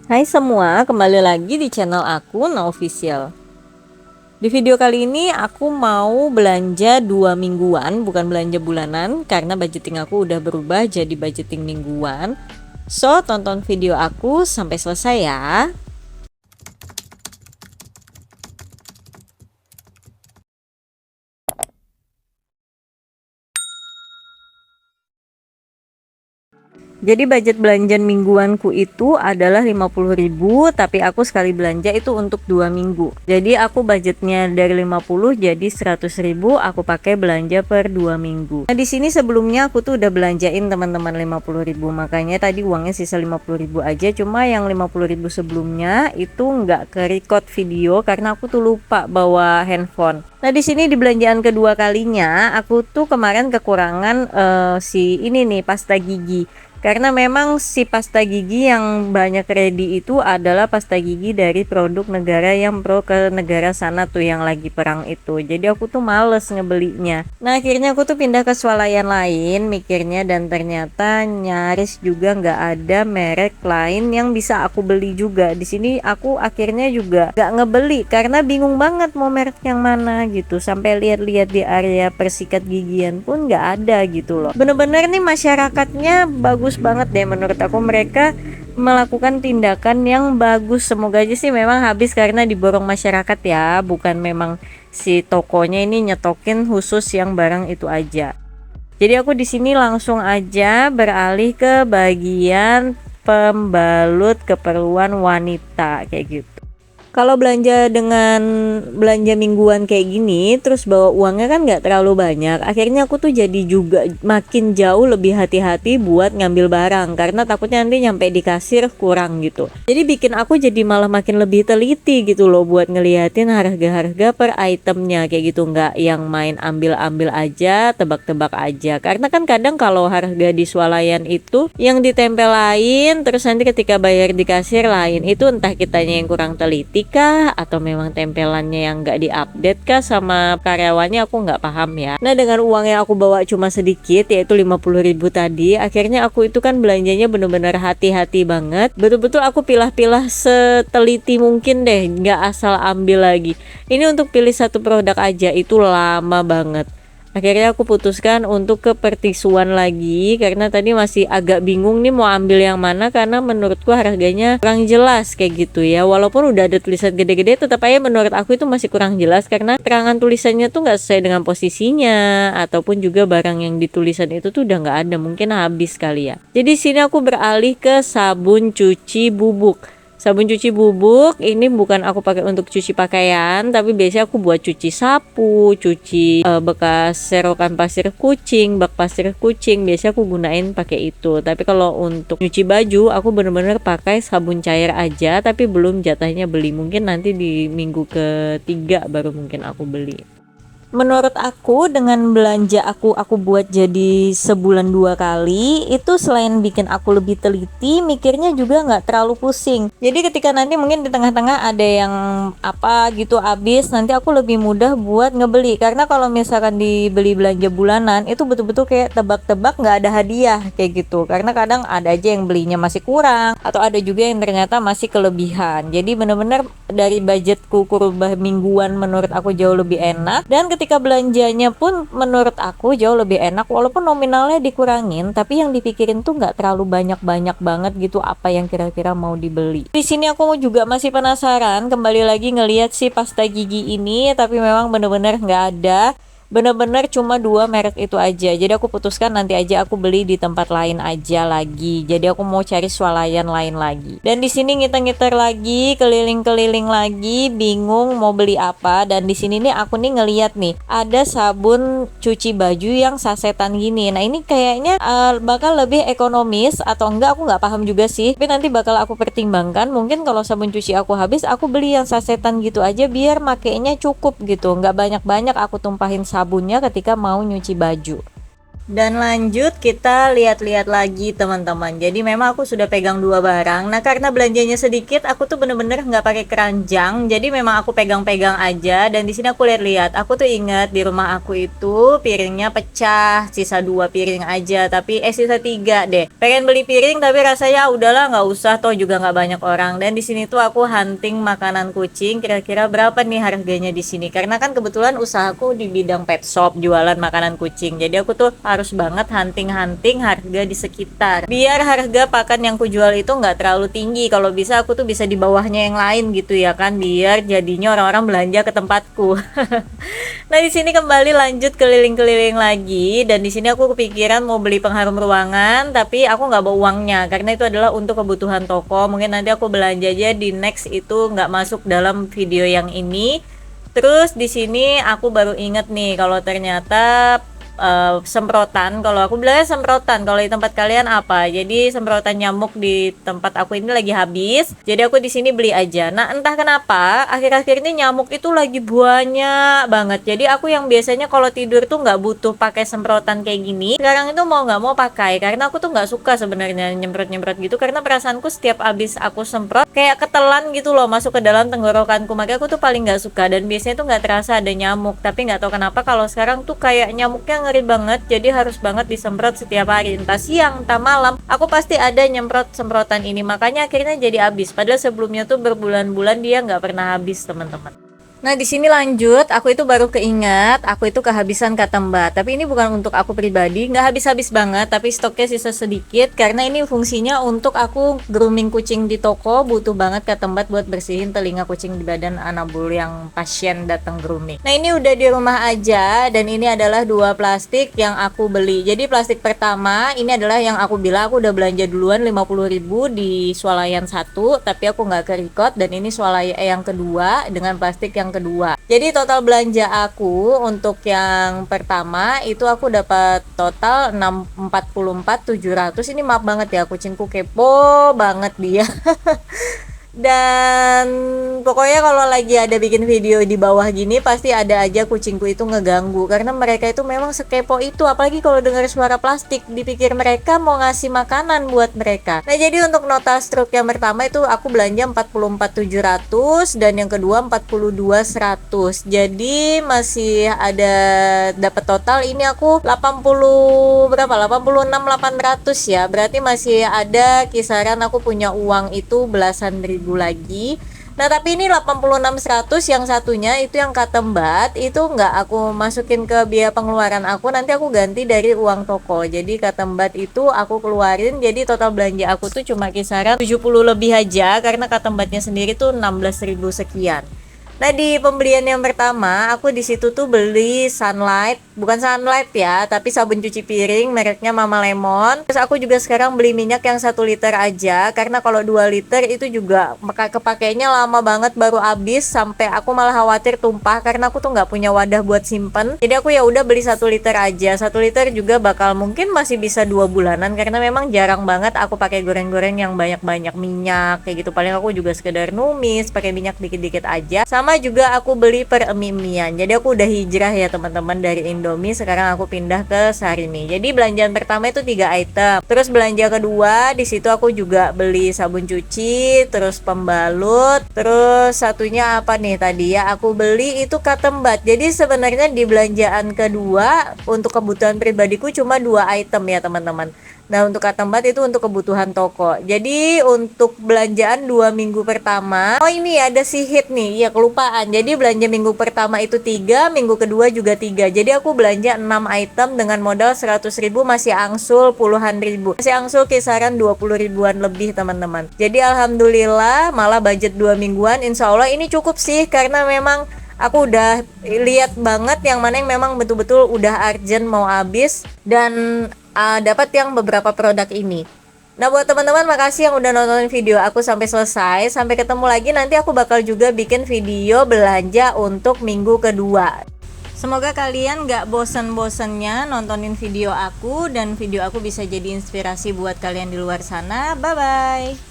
Hai semua, kembali lagi di channel aku Nah Official. Di video kali ini aku mau belanja 2 mingguan, bukan belanja bulanan, karena budgeting aku udah berubah jadi budgeting mingguan. So, tonton video aku sampai selesai ya. Jadi budget belanja mingguanku itu adalah 50.000, tapi aku sekali belanja itu untuk 2 minggu. Jadi aku budgetnya dari 50 jadi 100.000, aku pakai belanja per 2 minggu. Nah di sini sebelumnya aku tuh udah belanjain teman-teman 50.000, makanya tadi uangnya sisa 50.000 aja. Cuma yang 50.000 sebelumnya itu nggak ke record video karena aku tuh lupa bawa handphone. Nah di sini di belanjaan kedua kalinya aku tuh kemarin kekurangan si ini nih pasta gigi. Karena memang si pasta gigi yang banyak ready itu adalah pasta gigi dari produk negara yang pro ke negara sana tuh yang lagi perang itu. Jadi aku tuh males ngebelinya. Nah akhirnya aku tuh pindah ke swalayan lain mikirnya, dan ternyata nyaris juga nggak ada merek lain yang bisa aku beli juga. Di sini aku akhirnya juga nggak ngebeli karena bingung banget mau merek yang mana gitu. Sampai lihat-lihat di area persikat gigian pun nggak ada gitu loh. Bener-bener nih masyarakatnya bagus banget deh menurut aku, mereka melakukan tindakan yang bagus. Semoga aja sih memang habis karena diborong masyarakat ya, bukan memang si tokonya ini nyetokin khusus yang barang itu aja. Jadi aku di sini langsung aja beralih ke bagian pembalut keperluan wanita kayak gitu. Kalau belanja dengan belanja mingguan kayak gini terus bawa uangnya kan nggak terlalu banyak, akhirnya aku tuh jadi juga makin jauh lebih hati-hati buat ngambil barang karena takutnya nanti nyampe di kasir kurang gitu. Jadi bikin aku jadi malah makin lebih teliti gitu loh buat ngeliatin harga-harga per itemnya kayak gitu, nggak yang main ambil-ambil aja, tebak-tebak aja. Karena kan kadang kalau harga di swalayan itu yang ditempel lain, terus nanti ketika bayar di kasir lain, itu entah kitanya yang kurang teliti kah atau memang tempelannya yang nggak diupdate kah sama karyawannya, aku nggak paham ya. Nah dengan uang yang aku bawa cuma sedikit yaitu 50.000 tadi, akhirnya aku itu kan belanjanya bener-bener hati-hati banget, betul-betul aku pilah-pilah seteliti mungkin deh, nggak asal ambil lagi. Ini untuk pilih satu produk aja itu lama banget. Akhirnya aku putuskan untuk ke pertisuan lagi karena tadi masih agak bingung nih mau ambil yang mana karena menurutku harganya kurang jelas kayak gitu ya. Walaupun udah ada tulisan gede-gede, tetap aja menurut aku itu masih kurang jelas karena terangan tulisannya tuh nggak sesuai dengan posisinya, ataupun juga barang yang ditulisan itu tuh udah nggak ada, mungkin habis kali ya. Jadi sini aku beralih ke sabun cuci bubuk. Sabun cuci bubuk ini bukan aku pakai untuk cuci pakaian, tapi biasanya aku buat cuci sapu, cuci bekas serokan pasir kucing, bak pasir kucing. Biasanya aku gunain pakai itu. Tapi kalau untuk cuci baju, aku bener-bener pakai sabun cair aja, tapi belum jatahnya beli. Mungkin nanti di minggu ketiga baru mungkin aku beli. Menurut aku dengan belanja aku buat jadi sebulan 2 kali itu selain bikin aku lebih teliti, mikirnya juga nggak terlalu pusing. Jadi ketika nanti mungkin di tengah-tengah ada yang apa gitu habis, nanti aku lebih mudah buat ngebeli. Karena kalau misalkan dibeli belanja bulanan itu betul-betul kayak tebak-tebak nggak ada hadiah kayak gitu. Karena kadang ada aja yang belinya masih kurang atau ada juga yang ternyata masih kelebihan. Jadi bener-bener dari budgetku kurubah mingguan menurut aku jauh lebih enak, dan ketika belanjanya pun menurut aku jauh lebih enak walaupun nominalnya dikurangin, tapi yang dipikirin tuh nggak terlalu banyak banget gitu apa yang kira-kira mau dibeli. Di sini aku juga masih penasaran kembali lagi ngelihat si pasta gigi ini, tapi memang bener-bener nggak ada, bener-bener cuma 2 merek itu aja. Jadi aku putuskan nanti aja aku beli di tempat lain aja lagi. Jadi aku mau cari swalayan lain lagi. Dan di sini ngiter-ngiter lagi, keliling-keliling lagi, bingung mau beli apa. Dan di sini nih aku nih ngeliat nih ada sabun cuci baju yang sasetan gini. Nah ini kayaknya bakal lebih ekonomis atau enggak, aku nggak paham juga sih. Tapi nanti bakal aku pertimbangkan. Mungkin kalau sabun cuci aku habis, aku beli yang sasetan gitu aja biar makainya cukup gitu. Nggak banyak-banyak aku tumpahin sabunnya ketika mau nyuci baju. Dan lanjut kita lihat-lihat lagi teman-teman. Jadi memang aku sudah pegang dua barang. Nah karena belanjanya sedikit, aku tuh bener-bener nggak pakai keranjang. Jadi memang aku pegang-pegang aja. Dan di sini aku lihat-lihat. Aku tuh ingat di rumah aku itu piringnya pecah, sisa 2 piring aja. Tapi sisa 3 deh. Pengen beli piring tapi rasanya udahlah nggak usah. Toh juga nggak banyak orang. Dan di sini tuh aku hunting makanan kucing. Kira-kira berapa nih harganya di sini? Karena kan kebetulan usahaku di bidang pet shop, jualan makanan kucing. Jadi aku tuh harus banget hunting-hunting harga di sekitar biar harga pakan yang kujual itu nggak terlalu tinggi. Kalau bisa aku tuh bisa di bawahnya yang lain gitu ya kan, biar jadinya orang-orang belanja ke tempatku. Nah di sini kembali lanjut keliling-keliling lagi, dan di sini aku kepikiran mau beli pengharum ruangan tapi aku nggak bawa uangnya karena itu adalah untuk kebutuhan toko. Mungkin nanti aku belanja aja di next, itu nggak masuk dalam video yang ini. Terus di sini aku baru inget nih kalau ternyata semprotan, kalau aku bilangnya semprotan, kalau di tempat kalian apa? Jadi semprotan nyamuk di tempat aku ini lagi habis, jadi aku di sini beli aja. Nah entah kenapa akhir-akhir ini nyamuk itu lagi banyak banget. Jadi aku yang biasanya kalau tidur tuh nggak butuh pakai semprotan kayak gini, sekarang itu mau nggak mau pakai karena aku tuh nggak suka sebenarnya nyemprot-nyemprot gitu, karena perasaanku setiap abis aku semprot kayak ketelan gitu loh masuk ke dalam tenggorokanku. Makanya aku tuh paling nggak suka, dan biasanya tuh nggak terasa ada nyamuk, tapi nggak tahu kenapa kalau sekarang tuh kayak nyamuknya ngeri banget. Jadi harus banget disemprot setiap hari, entah siang entah malam aku pasti ada nyemprot semprotan ini. Makanya akhirnya jadi habis, padahal sebelumnya tuh berbulan-bulan dia nggak pernah habis teman-teman. Nah di sini lanjut, aku itu baru keingat, aku itu kehabisan katembat. Tapi ini bukan untuk aku pribadi, nggak habis-habis banget, tapi stoknya sisa sedikit. Karena ini fungsinya untuk aku grooming kucing di toko, butuh banget katembat buat bersihin telinga kucing di badan anabul yang pasien datang grooming. Nah ini udah di rumah aja, dan ini adalah 2 plastik yang aku beli. Jadi plastik pertama, ini adalah yang aku bilang aku udah belanja duluan 50.000 di swalayan 1, tapi aku nggak ke-record. Dan ini swalayan yang kedua dengan plastik yang kedua. Jadi total belanja aku untuk yang pertama itu aku dapat total 644.700. Ini maaf banget ya, kucingku kepo banget dia. Dan pokoknya kalau lagi ada bikin video di bawah gini pasti ada aja kucingku itu ngeganggu, karena mereka itu memang sekepo itu, apalagi kalau dengar suara plastik dipikir mereka mau ngasih makanan buat mereka. Nah jadi untuk nota stroke yang pertama itu aku belanja 44.700 dan yang kedua 42.100. Jadi masih ada dapat total ini aku 80 berapa, 86.800 ya. Berarti masih ada kisaran aku punya uang itu belasan ribu lagi. Nah tapi ini 86.100 yang satunya itu yang katembat itu nggak aku masukin ke biaya pengeluaran aku, nanti aku ganti dari uang toko. Jadi katembat itu aku keluarin, jadi total belanja aku tuh cuma kisaran 70 lebih aja, karena katembatnya sendiri tuh 16.000 sekian. Nah di pembelian yang pertama aku di situ tuh beli Sunlight, bukan Sunlight ya, tapi sabun cuci piring mereknya Mama Lemon. Terus aku juga sekarang beli minyak yang 1 liter aja, karena kalau 2 liter itu juga kepakainya lama banget baru habis, sampai aku malah khawatir tumpah karena aku tuh nggak punya wadah buat simpen. Jadi aku ya udah beli 1 liter aja. 1 liter juga bakal mungkin masih bisa 2 bulanan, karena memang jarang banget aku pakai goreng-goreng yang banyak-banyak minyak kayak gitu. Paling aku juga sekedar numis pakai minyak dikit-dikit aja. Sama juga aku beli per mie-mian. Jadi aku udah hijrah ya teman-teman, dari Indomie sekarang aku pindah ke Sarimi. Jadi belanjaan pertama itu 3 item. Terus belanja kedua di situ aku juga beli sabun cuci, terus pembalut, terus satunya apa nih tadi ya, aku beli itu katembat. Jadi sebenarnya di belanjaan kedua untuk kebutuhan pribadiku cuma 2 item ya teman-teman. Nah untuk katembat itu untuk kebutuhan toko. Jadi untuk belanjaan 2 minggu pertama, oh ini ada si hit nih, ya kelupaan. Jadi belanja minggu pertama itu 3, minggu kedua juga 3. Jadi aku belanja 6 item dengan modal 100.000, masih angsul puluhan ribu. Masih angsul kisaran 20 ribuan lebih teman-teman. Jadi alhamdulillah malah budget 2 mingguan. Insya Allah ini cukup sih, karena memang aku udah lihat banget yang mana yang memang betul-betul udah urgent mau habis, dan dapat yang beberapa produk ini. Nah buat teman-teman makasih yang udah nonton video aku sampai selesai. Sampai ketemu lagi, nanti aku bakal juga bikin video belanja untuk minggu kedua. Semoga kalian gak bosen-bosennya nontonin video aku, dan video aku bisa jadi inspirasi buat kalian di luar sana. Bye bye.